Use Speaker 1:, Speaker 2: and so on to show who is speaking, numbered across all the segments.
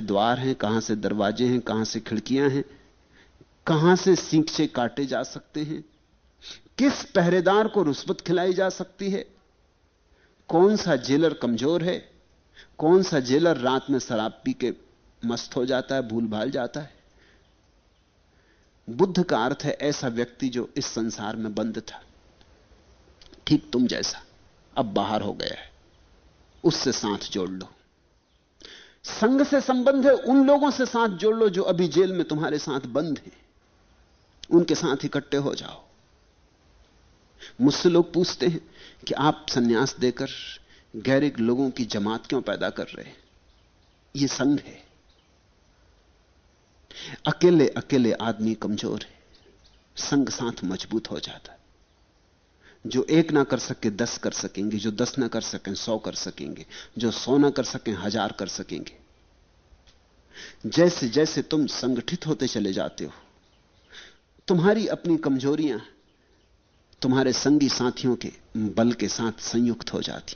Speaker 1: द्वार हैं, कहां से दरवाजे हैं, कहां से खिड़कियां हैं, कहां से सींचे काटे जा सकते हैं, किस पहरेदार को रुष्वत खिलाई जा सकती है, कौन सा जेलर कमजोर है, कौन सा जेलर रात में शराब पी के मस्त हो जाता है, भूल भाल जाता है। बुद्ध का अर्थ है ऐसा व्यक्ति जो इस संसार में बंद था, ठीक तुम जैसा, अब बाहर हो गया है, उससे साथ जोड़ लो। संघ से संबंध है, उन लोगों से साथ जोड़ लो जो अभी जेल में तुम्हारे साथ बंद हैं, उनके साथ इकट्ठे हो जाओ। मुझसे लोग पूछते हैं कि आप सन्यास देकर गैरिक लोगों की जमात क्यों पैदा कर रहे हैं? यह संघ है। अकेले अकेले आदमी कमजोर है, संग साथ मजबूत हो जाता है। जो एक ना कर सके 10 कर सकेंगे, जो 10 ना कर सकें 100 कर सकेंगे, जो 100 ना कर सकें 1000 कर सकेंगे। जैसे जैसे तुम संगठित होते चले जाते हो, तुम्हारी अपनी कमजोरियां तुम्हारे संगी साथियों के बल के साथ संयुक्त हो जाती,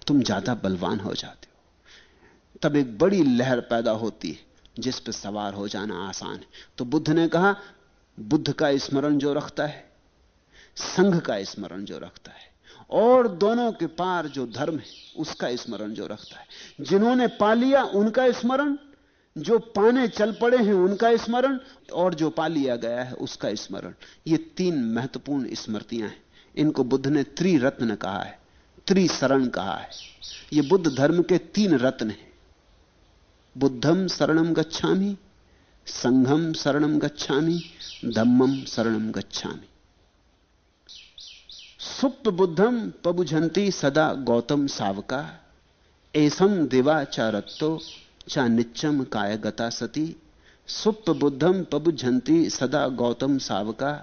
Speaker 1: तुम ज्यादा बलवान हो जाते हो। तब एक बड़ी लहर पैदा होती है जिस पर सवार हो जाना आसान है। तो बुद्ध ने कहा, बुद्ध का स्मरण जो रखता है, संघ का स्मरण जो रखता है, और दोनों के पार जो धर्म है उसका स्मरण जो रखता है, जिन्होंने पा लिया उनका स्मरण, जो पाने चल पड़े हैं उनका स्मरण, और जो पा लिया गया है उसका स्मरण। ये 3 महत्वपूर्ण स्मृतियां हैं। इनको बुद्ध ने त्रिरत्न कहा है, त्रिशरण कहा है। ये बुद्ध धर्म के 3 रत्न हैं। बुद्धम शरणम गच्छामि, संघम शरणम गच्छामि, धम्मम शरणम गच्छामि। सुप्त बुद्धम पबुझंती सदा गौतम सावका, एसम दिवाचारत्तो चा निच्चम कायगता सती। सुप्त बुद्धम पबुझंती सदा गौतम सावका,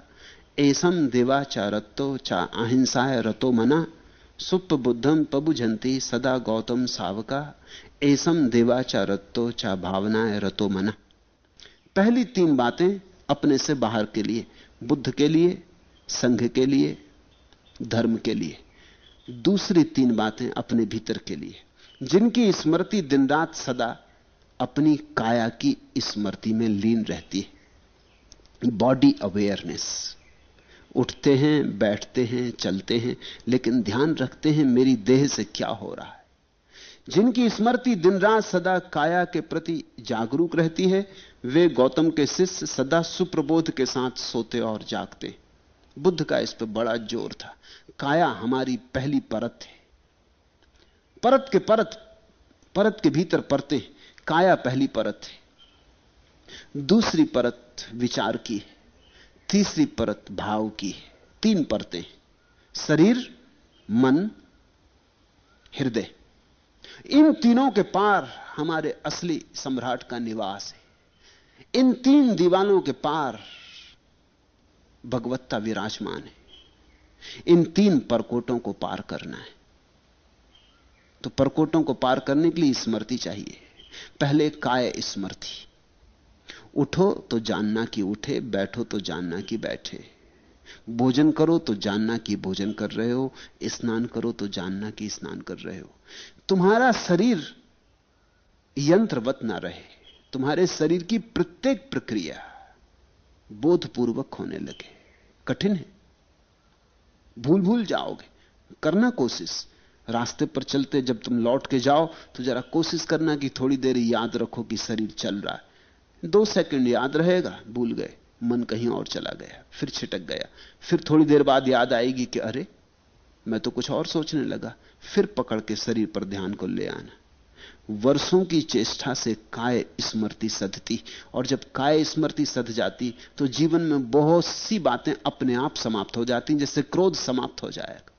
Speaker 1: एसम दिवाचारत्तो चा अहिंसाय रतो मना। सुप्त बुद्धम पबुझंती सदा गौतम सावका, एसम देवाचारत्तो चा भावनाय रतो मना। पहली 3 बातें अपने से बाहर के लिए, बुद्ध के लिए, संघ के लिए, धर्म के लिए। दूसरी 3 बातें अपने भीतर के लिए, जिनकी स्मृति दिन रात सदा अपनी काया की स्मृति में लीन रहती है। बॉडी अवेयरनेस, उठते हैं, बैठते हैं, चलते हैं, लेकिन ध्यान रखते हैं मेरी देह से क्या हो रहा है। जिनकी स्मृति दिन रात सदा काया के प्रति जागरूक रहती है, वे गौतम के शिष्य सदा सुप्रबोध के साथ सोते और जागते। बुद्ध का इस पर बड़ा जोर था। काया हमारी पहली परत है, परत के परत, परत के भीतर परतें। काया पहली परत है, दूसरी परत विचार की है, तीसरी परत भाव की है। 3 परतें, शरीर, मन, हृदय। इन तीनों के पार हमारे असली सम्राट का निवास है। इन 3 दीवालों के पार भगवत्ता विराजमान है। इन 3 परकोटों को पार करना है। तो परकोटों को पार करने के लिए स्मृति चाहिए। पहले काय स्मृति, उठो तो जानना कि उठे, बैठो तो जानना कि बैठे, भोजन करो तो जानना कि भोजन कर रहे हो, स्नान करो तो जानना कि स्नान कर रहे हो। तुम्हारा शरीर यंत्रवत ना रहे, तुम्हारे शरीर की प्रत्येक प्रक्रिया बोधपूर्वक होने लगे। कठिन है, भूल भूल जाओगे, करना कोशिश। रास्ते पर चलते जब तुम लौट के जाओ तो जरा कोशिश करना कि थोड़ी देर याद रखो कि शरीर चल रहा है। 2 सेकंड याद रहेगा, भूल गए, मन कहीं और चला गया, फिर छिटक गया। फिर थोड़ी देर बाद याद आएगी कि अरे मैं तो कुछ और सोचने लगा, फिर पकड़ के शरीर पर ध्यान को ले आना। वर्षों की चेष्टा से काय स्मृति सधती, और जब काय स्मृति सध जाती तो जीवन में बहुत सी बातें अपने आप समाप्त हो जाती। जैसे क्रोध समाप्त हो जाएगा,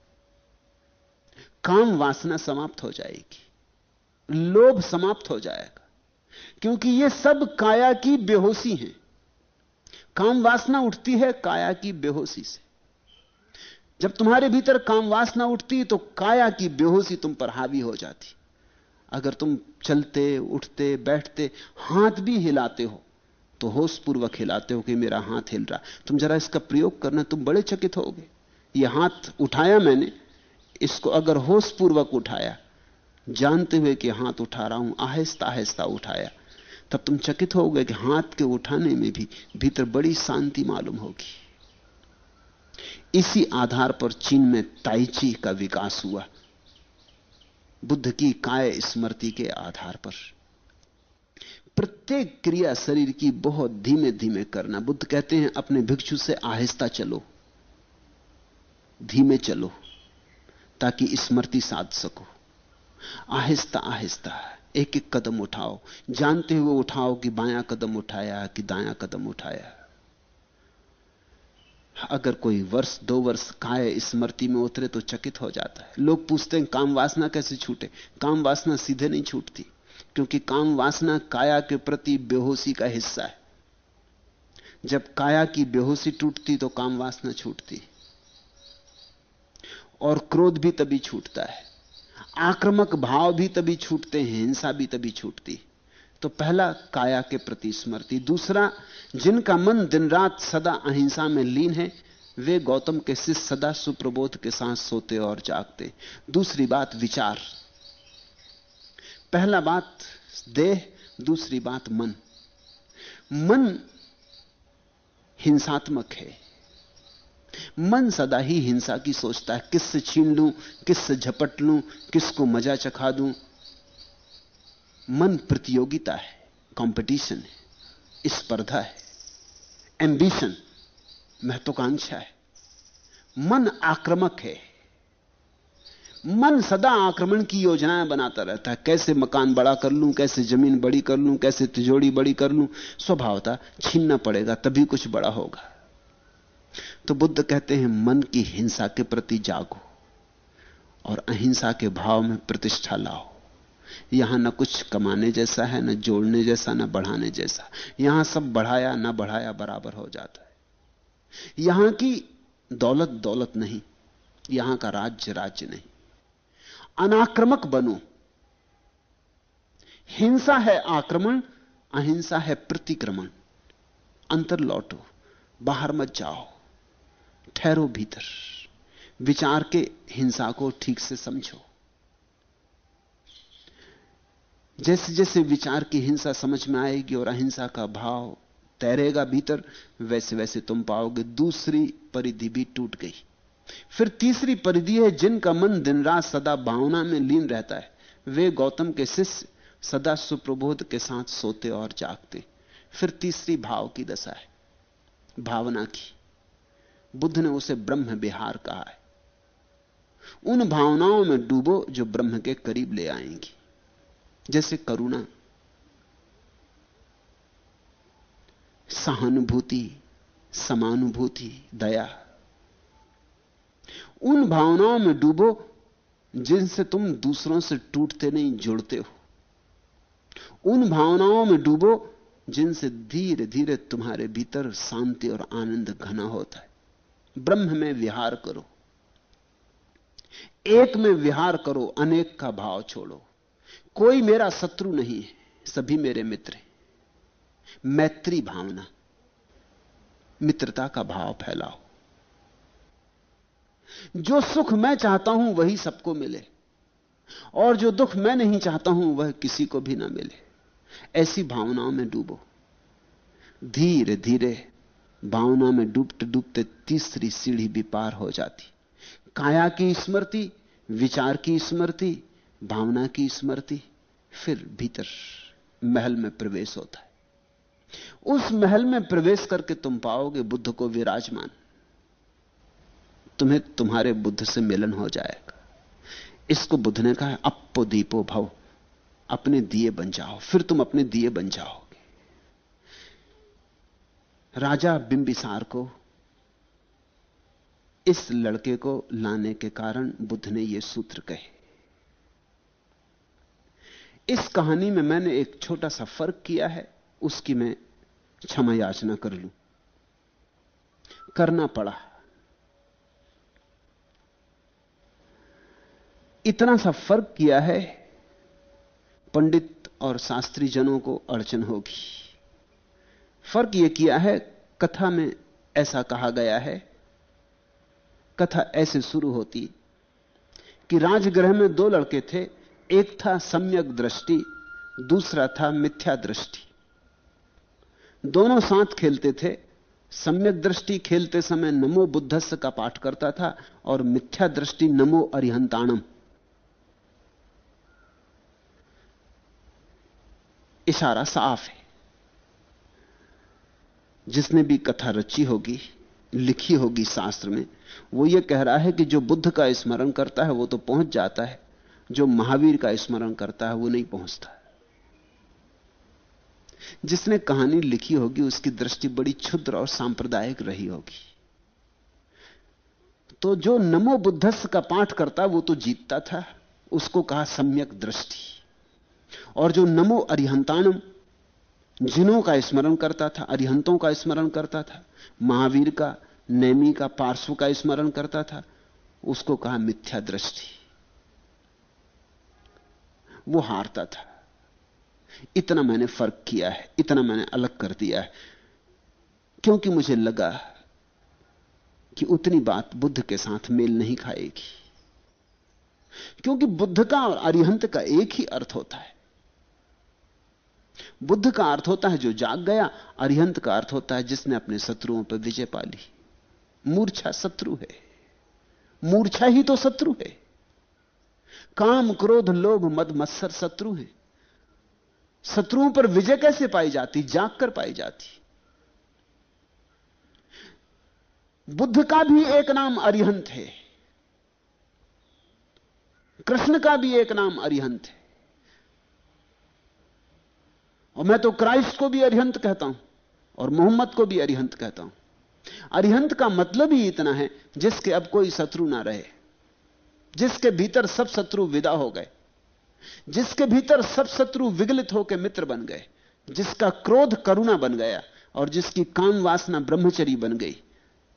Speaker 1: काम वासना समाप्त हो जाएगी, लोभ समाप्त हो जाएगा, क्योंकि ये सब काया की बेहोशी है। काम वासना उठती है काया की बेहोशी से। जब तुम्हारे भीतर काम वासना उठती तो काया की बेहोशी तुम पर हावी हो जाती। अगर तुम चलते, उठते, बैठते, हाथ भी हिलाते हो तो होशपूर्वक हिलाते हो कि मेरा हाथ हिल रहा। तुम जरा इसका प्रयोग करना, तुम बड़े चकित होगे। यह हाथ उठाया मैंने, इसको अगर होशपूर्वक उठाया, जानते हुए कि हाथ उठा रहा हूं, आहिस्ता आहिस्ता उठाया, तब तुम चकित होगे कि हाथ के उठाने में भी भीतर बड़ी शांति मालूम होगी। इसी आधार पर चीन में ताइची का विकास हुआ, बुद्ध की काय स्मृति के आधार पर। प्रत्येक क्रिया शरीर की बहुत धीमे धीमे करना। बुद्ध कहते हैं अपने भिक्षु से आहिस्ता चलो, धीमे चलो, ताकि स्मृति साध सको। आहिस्ता आहिस्ता एक एक कदम उठाओ, जानते हुए उठाओ कि बायां कदम उठाया कि दायां कदम उठाया। अगर कोई वर्ष 2 वर्ष काय स्मृति में उतरे तो चकित हो जाता है। लोग पूछते हैं काम वासना कैसे छूटे। काम वासना सीधे नहीं छूटती, क्योंकि काम वासना काया के प्रति बेहोशी का हिस्सा है। जब काया की बेहोशी टूटती तो काम वासना छूटती, और क्रोध भी तभी छूटता है, आक्रामक भाव भी तभी छूटते हैं, हिंसा भी तभी छूटती। तो पहला काया के प्रति स्मृति। दूसरा, जिनका मन दिन रात सदा अहिंसा में लीन है, वे गौतम के शिष्य सदा सुप्रबोध के साथ सोते और जागते। दूसरी बात विचार। पहला बात देह, दूसरी बात मन। मन हिंसात्मक है, मन सदा ही हिंसा की सोचता है, किससे छीन लूं, किससे झपट लूं, किसको मजा चखा दूं। मन प्रतियोगिता है, कंपटीशन है, स्पर्धा है, एंबिशन, महत्वाकांक्षा है। मन आक्रामक है, मन सदा आक्रमण की योजनाएं बनाता रहता है, कैसे मकान बड़ा कर लूं, कैसे जमीन बड़ी कर लूं, कैसे तिजोरी बड़ी कर लूं। स्वभावतः छीनना पड़ेगा, तभी कुछ बड़ा होगा। तो बुद्ध कहते हैं मन की हिंसा के प्रति जागो और अहिंसा के भाव में प्रतिष्ठा लाओ। यहां न कुछ कमाने जैसा है, न जोड़ने जैसा, न बढ़ाने जैसा। यहां सब बढ़ाया न बढ़ाया बराबर हो जाता है। यहां की दौलत दौलत नहीं, यहां का राज्य राज्य नहीं। अनाक्रामक बनो। हिंसा है आक्रमण, अहिंसा है प्रतिक्रमण। अंतर लौटो, बाहर मत जाओ, ठहरो भीतर। विचार के हिंसा को ठीक से समझो। जैसे जैसे विचार की हिंसा समझ में आएगी और अहिंसा का भाव तैरेगा भीतर, वैसे वैसे तुम पाओगे दूसरी परिधि भी टूट गई। फिर तीसरी परिधि है, जिनका मन दिन रात सदा भावना में लीन रहता है, वे गौतम के शिष्य सदा सुप्रबोध के साथ सोते और जागते। फिर तीसरी भाव की दशा है, भावना की। बुद्ध ने उसे ब्रह्म विहार कहा है। उन भावनाओं में डूबो जो ब्रह्म के करीब ले आएंगी, जैसे करुणा, सहानुभूति, समानुभूति, दया। उन भावनाओं में डूबो जिनसे तुम दूसरों से टूटते नहीं, जुड़ते हो। उन भावनाओं में डूबो जिनसे धीरे धीरे तुम्हारे भीतर शांति और आनंद घना होता है। ब्रह्म में विहार करो, एक में विहार करो, अनेक का भाव छोड़ो। कोई मेरा शत्रु नहीं है, सभी मेरे मित्र हैं। मैत्री भावना, मित्रता का भाव फैलाओ। जो सुख मैं चाहता हूं वही सबको मिले, और जो दुख मैं नहीं चाहता हूं वह किसी को भी ना मिले। ऐसी भावनाओं में डूबो। धीरे धीरे भावना में डूबते डूबते तीसरी सीढ़ी भी पार हो जाती। काया की स्मृति, विचार की स्मृति, भावना की स्मृति, फिर भीतर महल में प्रवेश होता है। उस महल में प्रवेश करके तुम पाओगे बुद्ध को विराजमान। तुम्हें तुम्हारे बुद्ध से मिलन हो जाएगा। इसको बुद्ध ने कहा है, अप्पो दीपो भव। अपने दिए बन जाओ, फिर तुम अपने दिए बन जाओगे। राजा बिंबिसार को, इस लड़के को लाने के कारण बुद्ध ने यह सूत्र कहे। इस कहानी में मैंने एक छोटा सा फर्क किया है, उसकी मैं क्षमा याचना कर लूं, करना पड़ा। इतना सा फर्क किया है, पंडित और शास्त्री जनों को अड़चन होगी। फर्क यह किया है, कथा में ऐसा कहा गया है, कथा ऐसे शुरू होती कि राजगृह में 2 लड़के थे, एक था सम्यक दृष्टि, दूसरा था मिथ्या दृष्टि। दोनों साथ खेलते थे। सम्यक दृष्टि खेलते समय नमो बुद्धस्स का पाठ करता था और मिथ्या दृष्टि नमो अरिहंताणम। इशारा साफ है। जिसने भी कथा रची होगी, लिखी होगी शास्त्र में, वो ये कह रहा है कि जो बुद्ध का स्मरण करता है वो तो पहुंच जाता है, जो महावीर का स्मरण करता है वो नहीं पहुंचता। जिसने कहानी लिखी होगी उसकी दृष्टि बड़ी क्षुद्र और सांप्रदायिक रही होगी। तो जो नमो बुद्धस्स का पाठ करता वो तो जीतता था, उसको कहा सम्यक दृष्टि। और जो नमो अरिहंताणम, जिनों का स्मरण करता था, अरिहंतों का स्मरण करता था, महावीर का, नेमी का, पार्श्व का स्मरण करता था, उसको कहा मिथ्या दृष्टि। वो हारता था। इतना मैंने फर्क किया है, इतना मैंने अलग कर दिया है, क्योंकि मुझे लगा कि उतनी बात बुद्ध के साथ मेल नहीं खाएगी। क्योंकि बुद्ध का और अरिहंत का एक ही अर्थ होता है। बुद्ध का अर्थ होता है जो जाग गया, अरिहंत का अर्थ होता है जिसने अपने शत्रुओं पर विजय पा ली। मूर्छा शत्रु है, मूर्छा ही तो शत्रु है। काम, क्रोध, लोभ, मद, मत्सर शत्रु हैं। शत्रुओं पर विजय कैसे पाई जाती? जाग कर पाई जाती। बुद्ध का भी एक नाम अरिहंत है, कृष्ण का भी एक नाम अरिहंत है, और मैं तो क्राइस्ट को भी अरिहंत कहता हूं और मोहम्मद को भी अरिहंत कहता हूं। अरिहंत का मतलब ही इतना है जिसके अब कोई शत्रु ना रहे, जिसके भीतर सब शत्रु विदा हो गए, जिसके भीतर सब शत्रु विगलित होकर मित्र बन गए, जिसका क्रोध करुणा बन गया और जिसकी काम वासना ब्रह्मचर्य बन गई,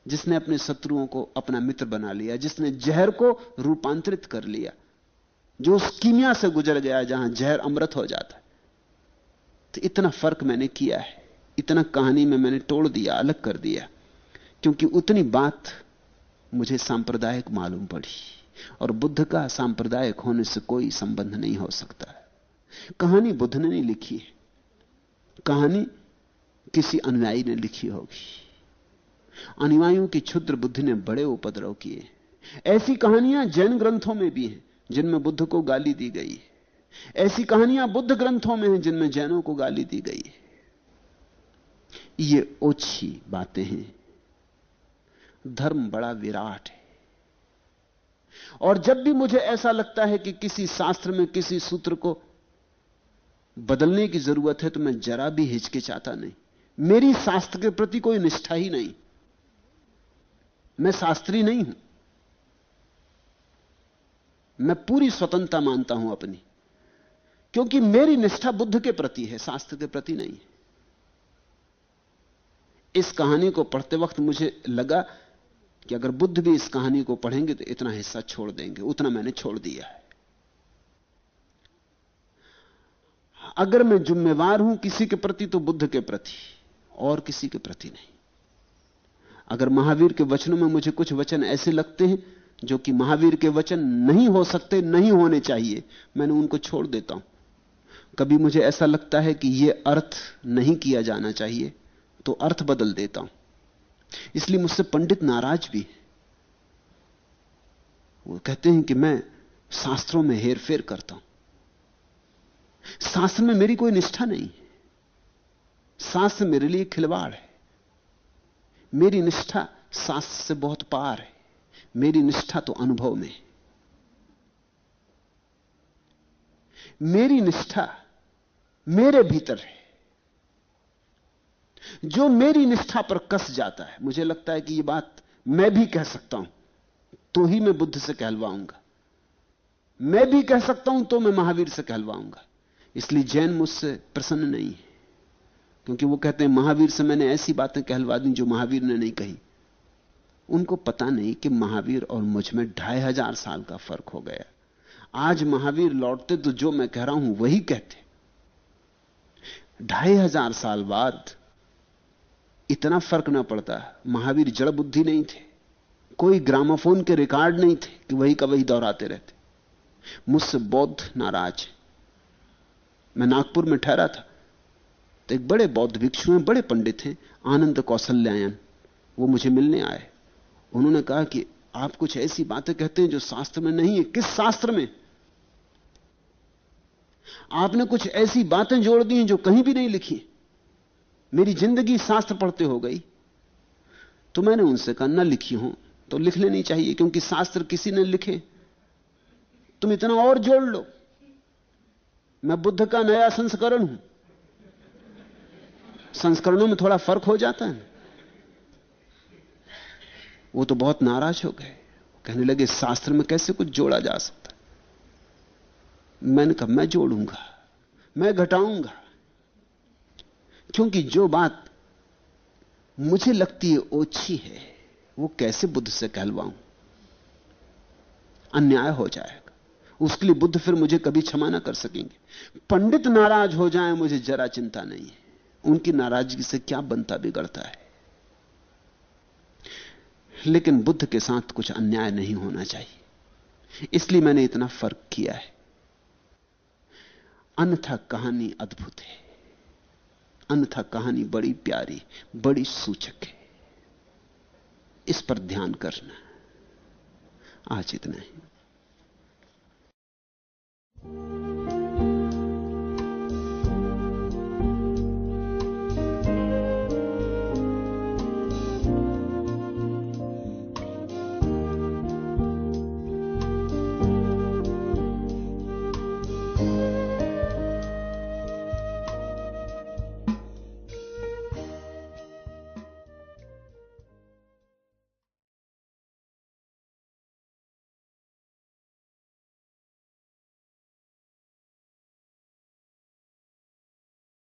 Speaker 1: जिसने अपने शत्रुओं को अपना मित्र बना लिया, जिसने जहर को रूपांतरित कर लिया, जो उस कीमिया से गुजर गया जहां जहर अमृत हो जाता है। तो इतना फर्क मैंने किया है, इतना कहानी में मैंने तोड़ दिया, अलग कर दिया, क्योंकि उतनी बात मुझे सांप्रदायिक मालूम पड़ी। और बुद्ध का सांप्रदायिक होने से कोई संबंध नहीं हो सकता। कहानी बुद्ध ने नहीं लिखी है, कहानी किसी अनुयायी ने लिखी होगी। अनुयायियों की क्षुद्र बुद्धि ने बड़े उपद्रव किए। ऐसी कहानियां जैन ग्रंथों में भी हैं जिनमें बुद्ध को गाली दी गई है। ऐसी कहानियां बुद्ध ग्रंथों में हैं जिनमें जैनों को गाली दी गई है। ये ओछी बातें हैं। धर्म बड़ा विराट है। और जब भी मुझे ऐसा लगता है कि किसी शास्त्र में किसी सूत्र को बदलने की जरूरत है, तो मैं जरा भी हिचकिचाता नहीं। मेरी शास्त्र के प्रति कोई निष्ठा ही नहीं। मैं शास्त्री नहीं हूं। मैं पूरी स्वतंत्रता मानता हूं अपनी, क्योंकि मेरी निष्ठा बुद्ध के प्रति है, शास्त्र के प्रति नहीं है। इस कहानी को पढ़ते वक्त मुझे लगा कि अगर बुद्ध भी इस कहानी को पढ़ेंगे तो इतना हिस्सा छोड़ देंगे। उतना मैंने छोड़ दिया है। अगर मैं जिम्मेवार हूं किसी के प्रति तो बुद्ध के प्रति, और किसी के प्रति नहीं। अगर महावीर के वचनों में मुझे कुछ वचन ऐसे लगते हैं जो कि महावीर के वचन नहीं हो सकते, नहीं होने चाहिए, मैंने उनको छोड़ देता हूं। कभी मुझे ऐसा लगता है कि यह अर्थ नहीं किया जाना चाहिए तो अर्थ बदल देता हूं। इसलिए मुझसे पंडित नाराज भी हैं। वो कहते हैं कि मैं शास्त्रों में हेरफेर करता हूं। शास्त्र में मेरी कोई निष्ठा नहीं है। शास्त्र मेरे लिए खिलवाड़ है। मेरी निष्ठा शास्त्र से बहुत पार है। मेरी निष्ठा तो अनुभव में है। मेरी निष्ठा मेरे भीतर है। जो मेरी निष्ठा पर कस जाता है, मुझे लगता है कि यह बात मैं भी कह सकता हूं तो ही मैं बुद्ध से कहलवाऊंगा, मैं भी कह सकता हूं तो मैं महावीर से कहलवाऊंगा। इसलिए जैन मुझसे प्रसन्न नहीं है, क्योंकि वो कहते हैं महावीर से मैंने ऐसी बातें कहलवा दी जो महावीर ने नहीं कही। उनको पता नहीं कि महावीर और मुझ में 2500 साल का फर्क हो गया। आज महावीर लौटते तो जो मैं कह रहा हूं वही कहते। 2500 साल बाद इतना फर्क ना पड़ता। महावीर जड़ बुद्धि नहीं थे, कोई ग्रामोफोन के रिकॉर्ड नहीं थे कि वही का वही दोहराते रहते। मुझसे बौद्ध नाराज है। मैं नागपुर में ठहरा था तो एक बड़े बौद्ध भिक्षु हैं, बड़े पंडित हैं, आनंद कौशल्यायन। वो मुझे मिलने आए। उन्होंने कहा कि आप कुछ ऐसी बातें कहते हैं जो शास्त्र में नहीं है। किस शास्त्र में? आपने कुछ ऐसी बातें जोड़ दी हैं जो कहीं भी नहीं लिखी। मेरी जिंदगी शास्त्र पढ़ते हो गई। तो मैंने उनसे कहा, ना लिखी हो तो लिख लेनी चाहिए, क्योंकि शास्त्र किसी ने लिखे। तुम इतना और जोड़ लो। मैं बुद्ध का नया संस्करण हूं। संस्करणों में थोड़ा फर्क हो जाता है। वो तो बहुत नाराज हो गए, कहने लगे शास्त्र में कैसे कुछ जोड़ा जा सकता। मैंने कहा, मैं जोड़ूंगा, मैं घटाऊंगा, क्योंकि जो बात मुझे लगती है ओछी है वो कैसे बुद्ध से कहलवाऊं? अन्याय हो जाएगा। उसके लिए बुद्ध फिर मुझे कभी क्षमा ना कर सकेंगे। पंडित नाराज हो जाएं मुझे जरा चिंता नहीं है, उनकी नाराजगी से क्या बनता बिगड़ता है। लेकिन बुद्ध के साथ कुछ अन्याय नहीं होना चाहिए, इसलिए मैंने इतना फर्क किया है। अन्यथा कहानी अद्भुत है, अन्यथा कहानी बड़ी प्यारी, बड़ी सूचक है। इस पर ध्यान करना। आज इतना ही।